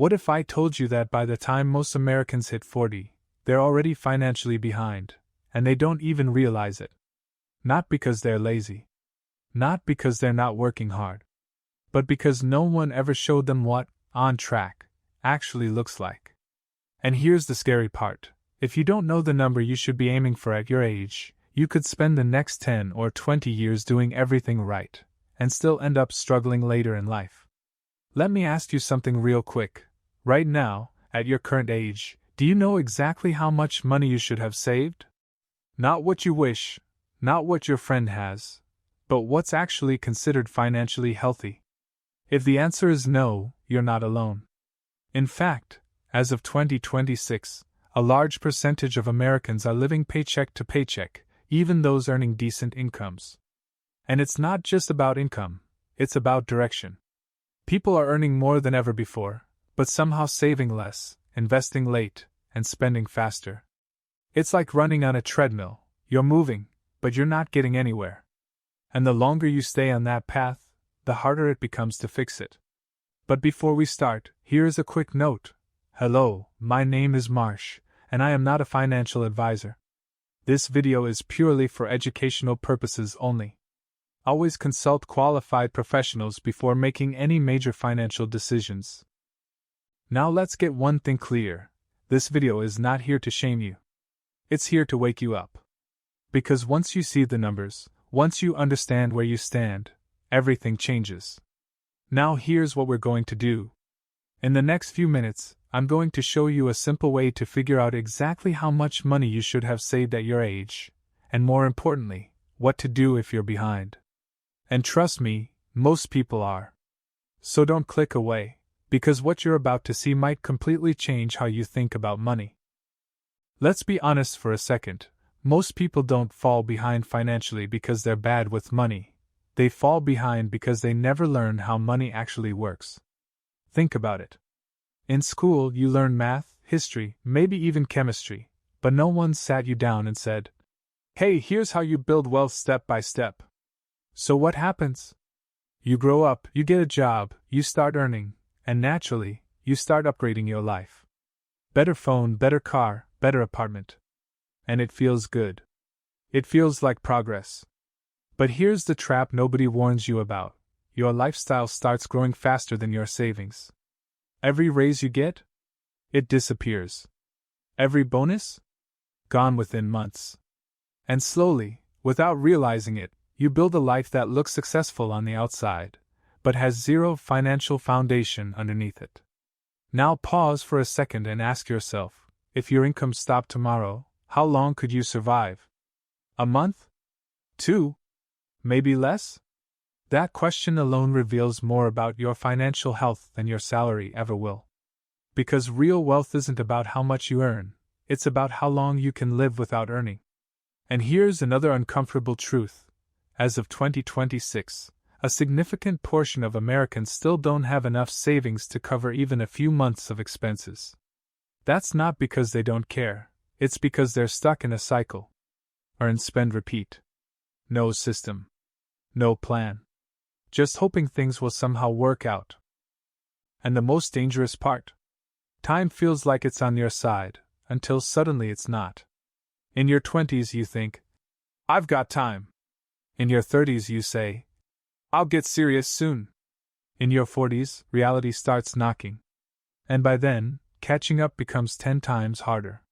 What if I told you that by the time most Americans hit 40, they're already financially behind, and they don't even realize it? Not because they're lazy. Not because they're not working hard. But because no one ever showed them what on track actually looks like. And here's the scary part. If you don't know the number you should be aiming for at your age, you could spend the next 10 or 20 years doing everything right, and still end up struggling later in life. Let me ask you something real quick. Right now, at your current age, do you know exactly how much money you should have saved? Not what you wish, not what your friend has, but what's actually considered financially healthy. If the answer is no, you're not alone. In fact, as of 2026, a large percentage of Americans are living paycheck to paycheck, even those earning decent incomes. And it's not just about income, it's about direction. People are earning more than ever before, but somehow saving less, investing late, and spending faster. It's like running on a treadmill. You're moving, but you're not getting anywhere. And the longer you stay on that path, the harder it becomes to fix it. But before we start, here is a quick note. Hello, my name is Marsh, and I am not a financial advisor. This video is purely for educational purposes only. Always consult qualified professionals before making any major financial decisions. Now let's get one thing clear. This video is not here to shame you. It's here to wake you up. Because once you see the numbers, once you understand where you stand, everything changes. Now here's what we're going to do. In the next few minutes, I'm going to show you a simple way to figure out exactly how much money you should have saved at your age, and more importantly, what to do if you're behind. And trust me, most people are. So don't click away, because what you're about to see might completely change how you think about money. Let's be honest for a second. Most people don't fall behind financially because they're bad with money. They fall behind because they never learn how money actually works. Think about it. In school, you learn math, history, maybe even chemistry, but no one sat you down and said, "Hey, here's how you build wealth step by step." So what happens? You grow up, you get a job, you start earning, and naturally, you start upgrading your life. Better phone, better car, better apartment. And it feels good. It feels like progress. But here's the trap nobody warns you about. Your lifestyle starts growing faster than your savings. Every raise you get? It disappears. Every bonus? Gone within months. And slowly, without realizing it, you build a life that looks successful on the outside, but has zero financial foundation underneath it. Now pause for a second and ask yourself, if your income stopped tomorrow, how long could you survive? A month? 2? Maybe less? That question alone reveals more about your financial health than your salary ever will. Because real wealth isn't about how much you earn, it's about how long you can live without earning. And here's another uncomfortable truth. As of 2026, a significant portion of Americans still don't have enough savings to cover even a few months of expenses. That's not because they don't care, it's because they're stuck in a cycle. Earn, spend, repeat. No system. No plan. Just hoping things will somehow work out. And the most dangerous part? Time feels like it's on your side, until suddenly it's not. In your 20s you think, "I've got time." In your 30s you say, "I'll get serious soon." In your 40s, reality starts knocking. And by then, catching up becomes 10 times harder.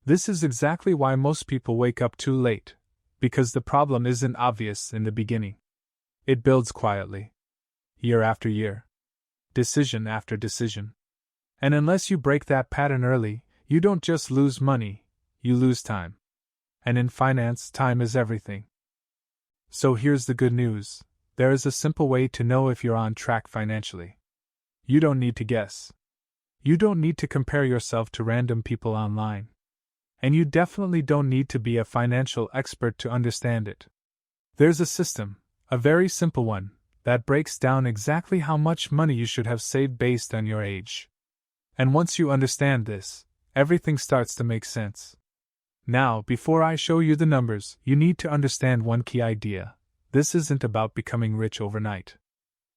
This is exactly why most people wake up too late, because the problem isn't obvious in the beginning. It builds quietly. Year after year. Decision after decision. And unless you break that pattern early, you don't just lose money, you lose time. And in finance, time is everything. So here's the good news. There is a simple way to know if you're on track financially. You don't need to guess. You don't need to compare yourself to random people online. And you definitely don't need to be a financial expert to understand it. There's a system, a very simple one, that breaks down exactly how much money you should have saved based on your age. And once you understand this, everything starts to make sense. Now, before I show you the numbers, you need to understand one key idea. This isn't about becoming rich overnight.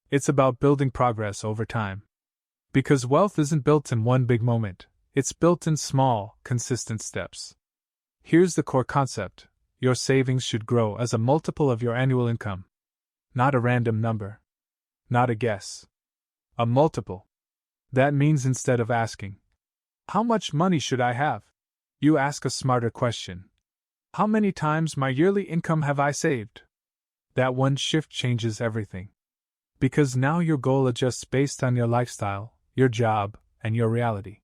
It's about building progress over time. Because wealth isn't built in one big moment, it's built in small, consistent steps. Here's the core concept: your savings should grow as a multiple of your annual income. Not a random number. Not a guess. A multiple. That means instead of asking, "How much money should I have?" you ask a smarter question: "How many times my yearly income have I saved?" That one shift changes everything. Because now your goal adjusts based on your lifestyle, your job, and your reality.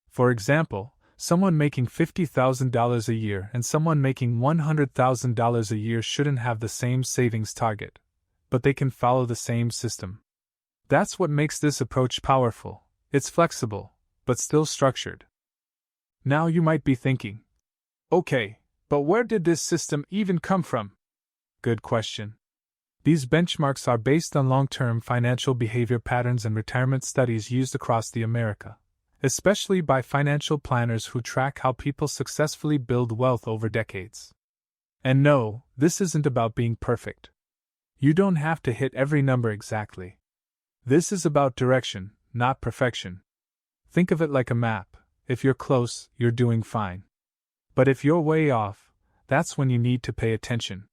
For example, someone making $50,000 a year and someone making $100,000 a year shouldn't have the same savings target, but they can follow the same system. That's what makes this approach powerful. It's flexible, but still structured. Now you might be thinking, okay, but where did this system even come from? Good question. These benchmarks are based on long-term financial behavior patterns and retirement studies used across the America, especially by financial planners who track how people successfully build wealth over decades. And no, this isn't about being perfect. You don't have to hit every number exactly. This is about direction, not perfection. Think of it like a map. If you're close, you're doing fine. But if you're way off, that's when you need to pay attention.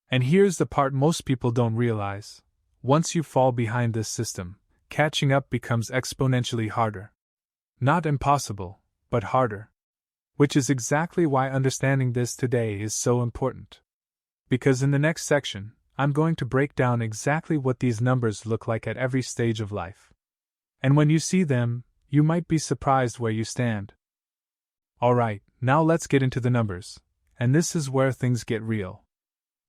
And here's the part most people don't realize. Once you fall behind this system, catching up becomes exponentially harder. Not impossible, but harder. Which is exactly why understanding this today is so important. Because in the next section, I'm going to break down exactly what these numbers look like at every stage of life. And when you see them, you might be surprised where you stand. Alright, now let's get into the numbers. And this is where things get real.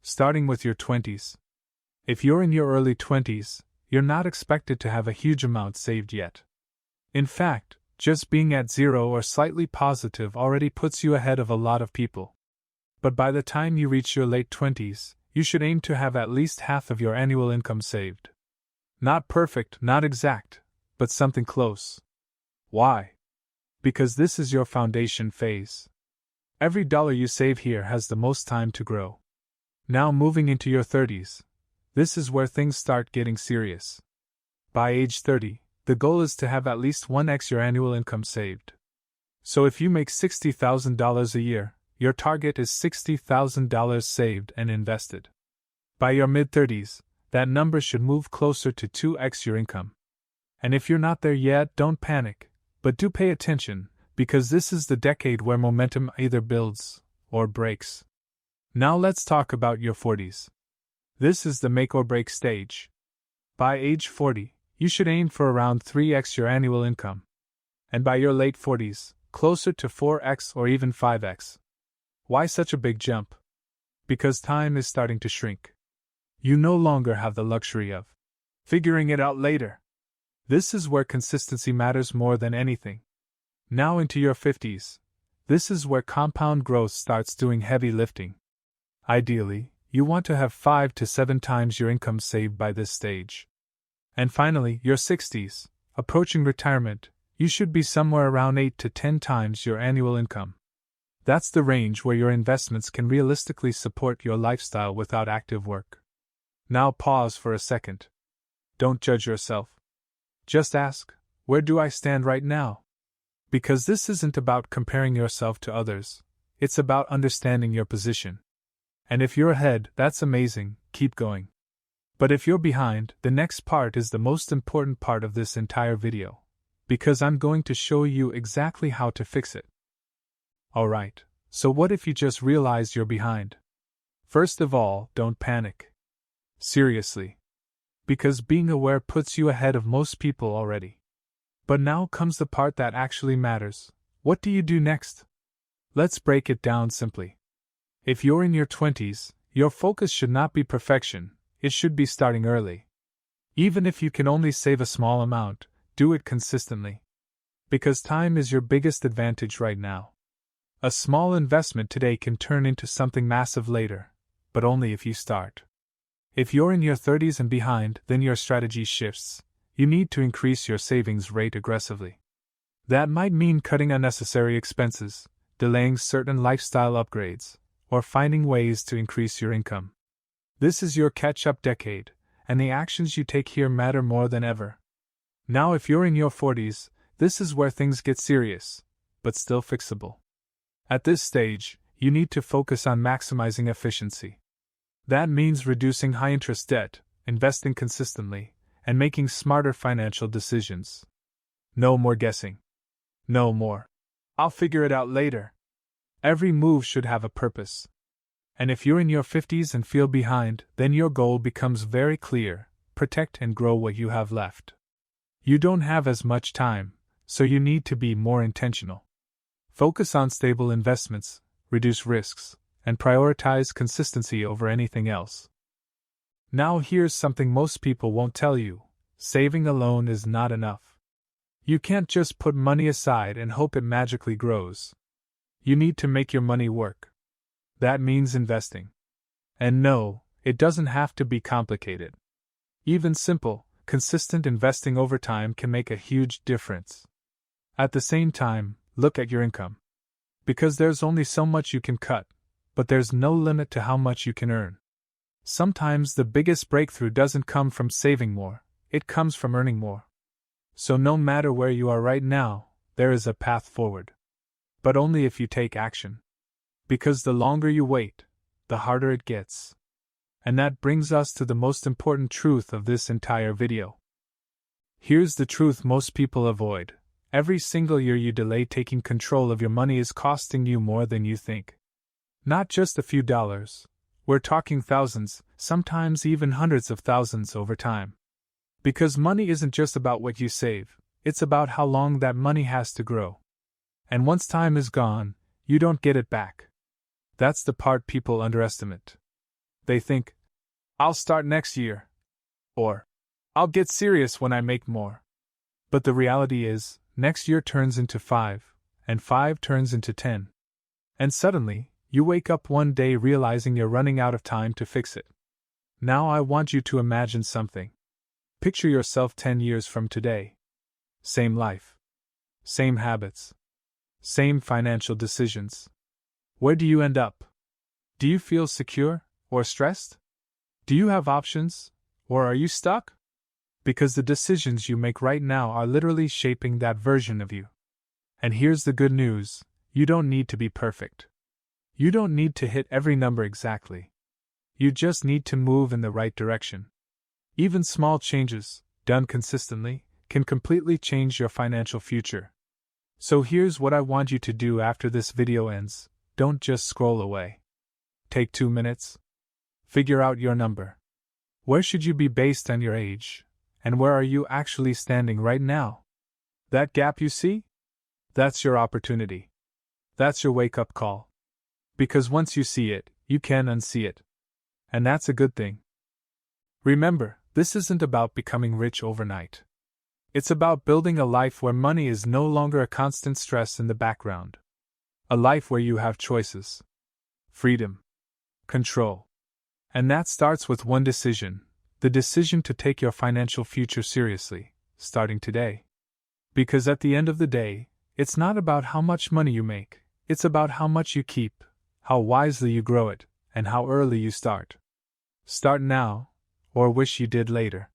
Starting with your 20s. If you're in your early 20s, you're not expected to have a huge amount saved yet. In fact, just being at zero or slightly positive already puts you ahead of a lot of people. But by the time you reach your late 20s, you should aim to have at least half of your annual income saved. Not perfect, not exact, but something close. Why? Because this is your foundation phase. Every dollar you save here has the most time to grow. Now moving into your 30s, this is where things start getting serious. By age 30, the goal is to have at least 1x your annual income saved. So if you make $60,000 a year, your target is $60,000 saved and invested. By your mid-30s, that number should move closer to 2x your income. And if you're not there yet, don't panic, but do pay attention, because this is the decade where momentum either builds or breaks. Now let's talk about your 40s. This is the make or break stage. By age 40, you should aim for around 3x your annual income. And by your late 40s, closer to 4x or even 5x. Why such a big jump? Because time is starting to shrink. You no longer have the luxury of figuring it out later. This is where consistency matters more than anything. Now into your 50s. This is where compound growth starts doing heavy lifting. Ideally, you want to have 5 to 7 times your income saved by this stage. And finally, your 60s, approaching retirement, you should be somewhere around 8 to 10 times your annual income. That's the range where your investments can realistically support your lifestyle without active work. Now pause for a second. Don't judge yourself. Just ask, where do I stand right now? Because this isn't about comparing yourself to others, it's about understanding your position. And if you're ahead, that's amazing, keep going. But if you're behind, the next part is the most important part of this entire video. Because I'm going to show you exactly how to fix it. Alright, so what if you just realize you're behind? First of all, don't panic. Seriously. Because being aware puts you ahead of most people already. But now comes the part that actually matters. What do you do next? Let's break it down simply. If you're in your 20s, your focus should not be perfection, it should be starting early. Even if you can only save a small amount, do it consistently. Because time is your biggest advantage right now. A small investment today can turn into something massive later, but only if you start. If you're in your 30s and behind, then your strategy shifts. You need to increase your savings rate aggressively. That might mean cutting unnecessary expenses, delaying certain lifestyle upgrades, or finding ways to increase your income. This is your catch-up decade, and the actions you take here matter more than ever. Now, if you're in your 40s, this is where things get serious, but still fixable. At this stage, you need to focus on maximizing efficiency. That means reducing high-interest debt, investing consistently, and making smarter financial decisions. No more guessing. No more, "I'll figure it out later." Every move should have a purpose. And if you're in your 50s and feel behind, then your goal becomes very clear: protect and grow what you have left. You don't have as much time, so you need to be more intentional. Focus on stable investments, reduce risks, and prioritize consistency over anything else. Now, here's something most people won't tell you: saving alone is not enough. You can't just put money aside and hope it magically grows. You need to make your money work. That means investing. And no, it doesn't have to be complicated. Even simple, consistent investing over time can make a huge difference. At the same time, look at your income. Because there's only so much you can cut, but there's no limit to how much you can earn. Sometimes the biggest breakthrough doesn't come from saving more, it comes from earning more. So no matter where you are right now, there is a path forward. But only if you take action. Because the longer you wait, the harder it gets. And that brings us to the most important truth of this entire video. Here's the truth most people avoid: every single year you delay taking control of your money is costing you more than you think. Not just a few dollars, we're talking thousands, sometimes even hundreds of thousands over time. Because money isn't just about what you save, it's about how long that money has to grow. And once time is gone, you don't get it back. That's the part people underestimate. They think, "I'll start next year," or "I'll get serious when I make more." But the reality is, next year turns into 5, and 5 turns into 10. And suddenly, you wake up one day realizing you're running out of time to fix it. Now I want you to imagine something. Picture yourself 10 years from today. Same life. Same habits. Same financial decisions. Where do you end up? Do you feel secure or stressed? Do you have options, or are you stuck? Because the decisions you make right now are literally shaping that version of you. And here's the good news: you don't need to be perfect. You don't need to hit every number exactly. You just need to move in the right direction. Even small changes, done consistently, can completely change your financial future. So here's what I want you to do after this video ends: don't just scroll away. Take 2 minutes. Figure out your number. Where should you be based on your age? And where are you actually standing right now? That gap you see? That's your opportunity. That's your wake-up call. Because once you see it, you can unsee it. And that's a good thing. Remember, this isn't about becoming rich overnight. It's about building a life where money is no longer a constant stress in the background. A life where you have choices, freedom, control. And that starts with one decision: the decision to take your financial future seriously, starting today. Because at the end of the day, it's not about how much money you make, it's about how much you keep, how wisely you grow it, and how early you start. Start now, or wish you did later.